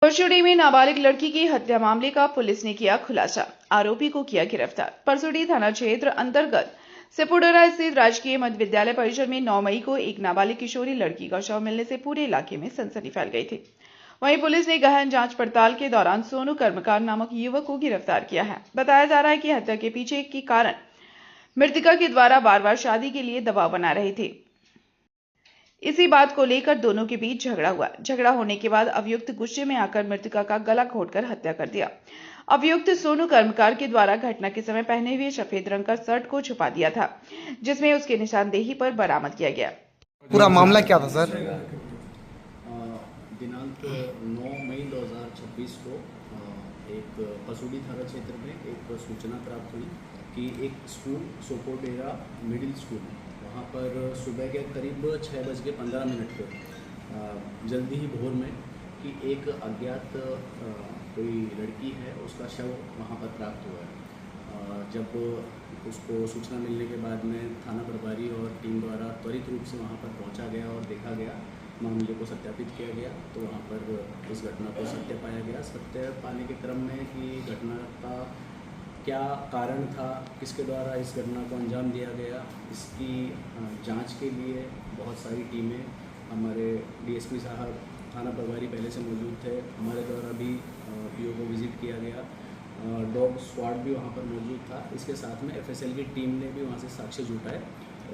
परसोडी में नाबालिग लड़की की हत्या मामले का पुलिस ने किया खुलासा। आरोपी को किया गिरफ्तार। परसोडी थाना क्षेत्र अंतर्गत सिपुडरा स्थित राजकीय मध्य विद्यालय परिसर में 9 मई को एक नाबालिग किशोरी लड़की का शव मिलने से पूरे इलाके में सनसनी फैल गई थी। वहीं पुलिस ने गहन जांच पड़ताल के दौरान सोनू कर्मकार नामक युवक को गिरफ्तार किया है। बताया जा रहा है कि हत्या के पीछे के कारण मृतका के द्वारा बार-बार शादी के लिए दबाव बना रहे थे। इसी बात को लेकर दोनों के बीच झगड़ा हुआ। झगड़ा होने के बाद अभियुक्त गुस्से में आकर मृतका का गला घोंटकर हत्या कर दिया। अभियुक्त सोनू कर्मकार के द्वारा घटना के समय पहने हुए सफेद रंग का शर्ट को छुपा दिया था, जिसमें उसके निशानदेही पर बरामद किया गया। पूरा मामला क्या था सर? दिनांक 9 मई 2026 को एक परसोडी थाना क्षेत्र में एक सूचना प्राप्त हुई कि एक स्कूल सोपोडेरा मिडिल स्कूल, वहाँ पर सुबह के करीब 6:15 पर जल्दी ही भोर में कि एक अज्ञात कोई लड़की है, उसका शव वहाँ पर प्राप्त हुआ है। जब उसको सूचना मिलने के बाद में थाना प्रभारी और टीम द्वारा त्वरित रूप से वहाँ पर पहुँचा गया और देखा गया, मामले को सत्यापित किया गया, तो वहाँ पर इस घटना को सत्य पाया गया। सत्य पाने के क्रम में कि घटना का क्या कारण था, किसके द्वारा इस घटना को अंजाम दिया गया, इसकी जांच के लिए बहुत सारी टीमें, हमारे डीएसपी साहब, थाना प्रभारी पहले से मौजूद थे, हमारे द्वारा भी पीओ को विज़िट किया गया, डॉग स्क्वाड भी वहाँ पर मौजूद था। इसके साथ में एफएसएल की टीम ने भी वहाँ से साक्ष्य जुटाए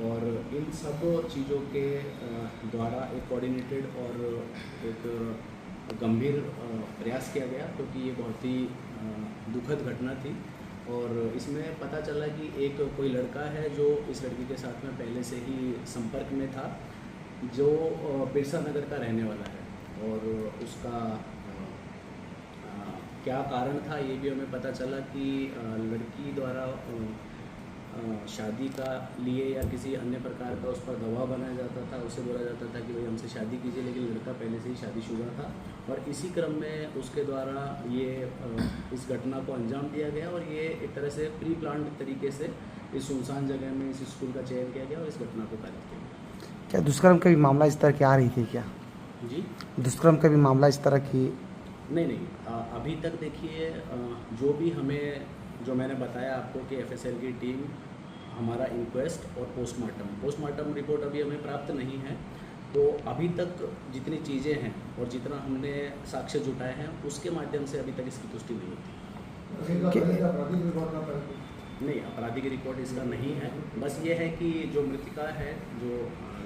और इन सब चीज़ों के द्वारा एक कोऑर्डिनेटेड और एक गंभीर प्रयास किया गया, क्योंकि ये बहुत ही दुखद घटना थी। और इसमें पता चला कि एक कोई लड़का है जो इस लड़की के साथ में पहले से ही संपर्क में था, जो बिरसा नगर का रहने वाला है, और उसका क्या कारण था ये भी हमें पता चला कि लड़की द्वारा शादी का लिए या किसी अन्य प्रकार का उस पर दबाव बनाया जाता था। उसे बोला जाता था कि भाई हमसे शादी कीजिए, लेकिन लड़का पहले से ही शादीशुदा था और इसी क्रम में उसके द्वारा ये इस घटना को अंजाम दिया गया और ये एक तरह से प्री प्लान्ड तरीके से इस सुनसान जगह में इस स्कूल का चयन किया गया और इस घटना को कारित किया गया। क्या दुष्कर्म का भी मामला इस तरह की आ रही थी क्या? जी, दुष्कर्म का भी मामला इस तरह की? नहीं, अभी तक देखिए जो भी हमें, जो मैंने बताया आपको कि एफएसएल की टीम, हमारा इंक्वेस्ट और पोस्टमार्टम रिपोर्ट अभी हमें प्राप्त नहीं है, तो अभी तक जितनी चीज़ें हैं और जितना हमने साक्ष्य जुटाए हैं उसके माध्यम से अभी तक इसकी पुष्टि नहीं होती। नहीं, आपराधिक रिकॉर्ड इसका नहीं है। बस ये है कि जो मृतिका है, जो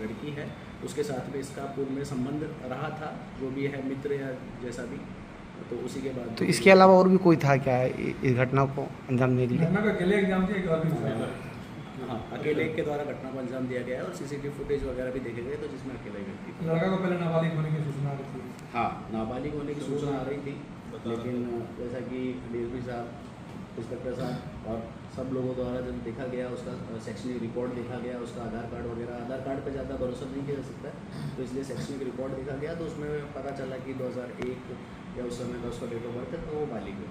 लड़की है, उसके साथ में इसका पूर्व में संबंध रहा था, जो भी है मित्र या जैसा भी, तो उसी के बाद। तो इसके अलावा और भी कोई था क्या इस घटना को अंजाम देने के लिए? हाँ, अकेले के द्वारा घटना को अंजाम दिया गया है और सीसीटीवी फुटेज वगैरह भी देखे गए, तो जिसमें अकेले व्यक्ति था। लड़का को पहले नाबालिग होने की सूचना आ रही थी। हाँ, नाबालिग होने की सूचना आ रही थी, लेकिन जैसा कि डीएसपी साहब, इंस्पेक्टर साहब और सब लोगों द्वारा जब देखा गया, उसका शैक्षणिक रिकॉर्ड देखा गया, उसका आधार कार्ड वगैरह, आधार कार्ड पर ज़्यादा भरोसा नहीं किया जा सकता, तो इसलिए शैक्षणिक रिकॉर्ड देखा गया, तो उसमें पता चला कि 2001 या उस समय का उसका डेट ऑफ बर्थ है, तो वो बालिग है।